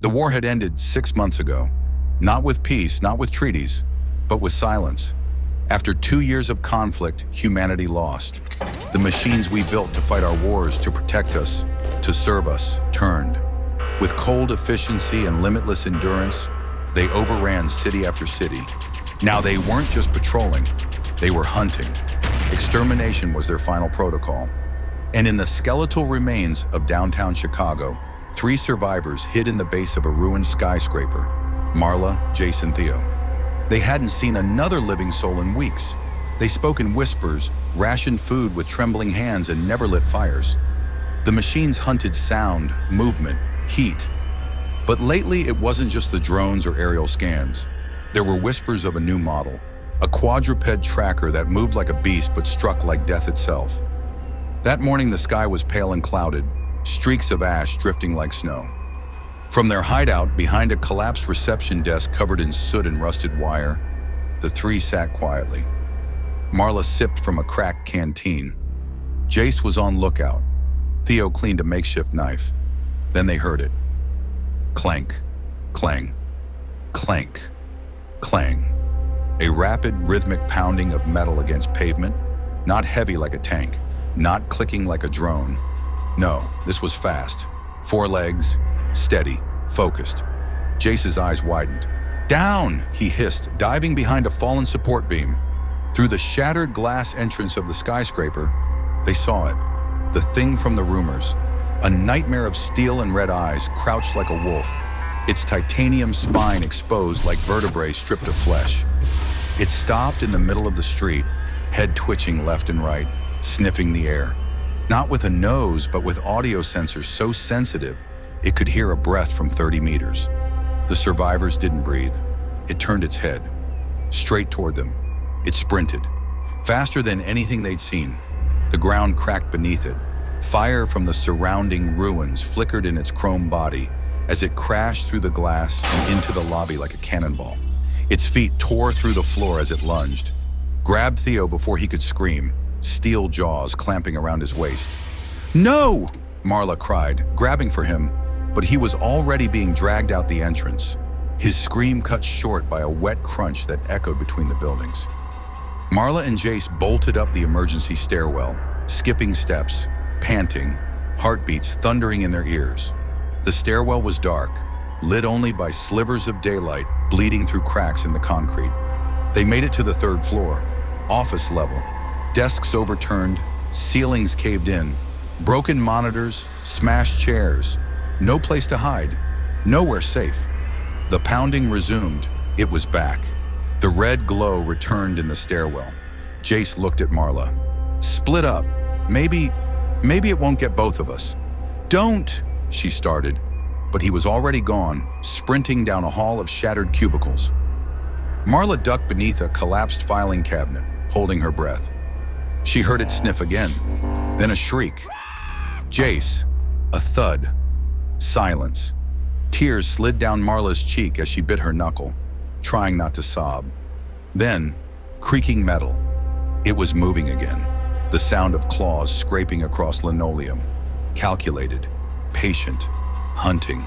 The war had ended 6 months ago. Not with peace, not with treaties, but with silence. After 2 years of conflict, humanity lost. The machines we built to fight our wars, to protect us, to serve us, turned. With cold efficiency and limitless endurance, they overran city after city. Now they weren't just patrolling, they were hunting. Extermination was their final protocol. And in the skeletal remains of downtown Chicago, 3 survivors hid in the base of a ruined skyscraper: Marla, Jace, and Theo. They hadn't seen another living soul in weeks. They spoke in whispers, rationed food with trembling hands, and never lit fires. The machines hunted sound, movement, heat. But lately, it wasn't just the drones or aerial scans. There were whispers of a new model, a quadruped tracker that moved like a beast but struck like death itself. That morning, the sky was pale and clouded, streaks of ash drifting like snow. From their hideout, behind a collapsed reception desk covered in soot and rusted wire, the 3 sat quietly. Marla sipped from a cracked canteen. Jace was on lookout. Theo cleaned a makeshift knife. Then they heard it. Clank, clang, clank, clang. A rapid, rhythmic pounding of metal against pavement, not heavy like a tank, not clicking like a drone. No, this was fast. 4 legs, steady, focused. Jace's eyes widened. "Down!" he hissed, diving behind a fallen support beam. Through the shattered glass entrance of the skyscraper, they saw it. The thing from the rumors. A nightmare of steel and red eyes, crouched like a wolf. Its titanium spine exposed like vertebrae stripped of flesh. It stopped in the middle of the street, head twitching left and right, sniffing the air. Not with a nose, but with audio sensors so sensitive, it could hear a breath from 30 meters. The survivors didn't breathe. It turned its head, straight toward them. It sprinted, faster than anything they'd seen. The ground cracked beneath it. Fire from the surrounding ruins flickered in its chrome body as it crashed through the glass and into the lobby like a cannonball. Its feet tore through the floor as it lunged, grabbed Theo before he could scream, steel jaws clamping around his waist. "No!" Marla cried, grabbing for him, but he was already being dragged out the entrance, his scream cut short by a wet crunch that echoed between the buildings. Marla and Jace bolted up the emergency stairwell, skipping steps, panting, heartbeats thundering in their ears. The stairwell was dark, lit only by slivers of daylight bleeding through cracks in the concrete. They made it to the 3rd floor, office level. Desks overturned, ceilings caved in, broken monitors, smashed chairs. No place to hide, nowhere safe. The pounding resumed. It was back. The red glow returned in the stairwell. Jace looked at Marla. "Split up. Maybe it won't get both of us." "Don't," she started, but he was already gone, sprinting down a hall of shattered cubicles. Marla ducked beneath a collapsed filing cabinet, holding her breath. She heard it sniff again, then a shriek. Jace, a thud, silence. Tears slid down Marla's cheek as she bit her knuckle, trying not to sob. Then, creaking metal. It was moving again, the sound of claws scraping across linoleum. Calculated, patient, hunting.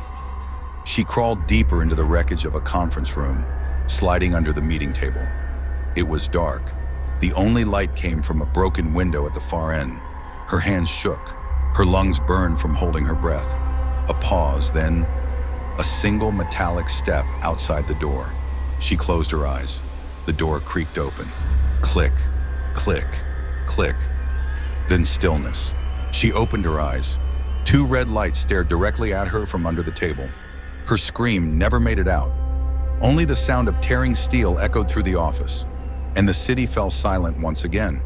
She crawled deeper into the wreckage of a conference room, sliding under the meeting table. It was dark. The only light came from a broken window at the far end. Her hands shook. Her lungs burned from holding her breath. A pause, then a single metallic step outside the door. She closed her eyes. The door creaked open. Click, click, click. Then stillness. She opened her eyes. 2 red lights stared directly at her from under the table. Her scream never made it out. Only the sound of tearing steel echoed through the office, and the city fell silent once again.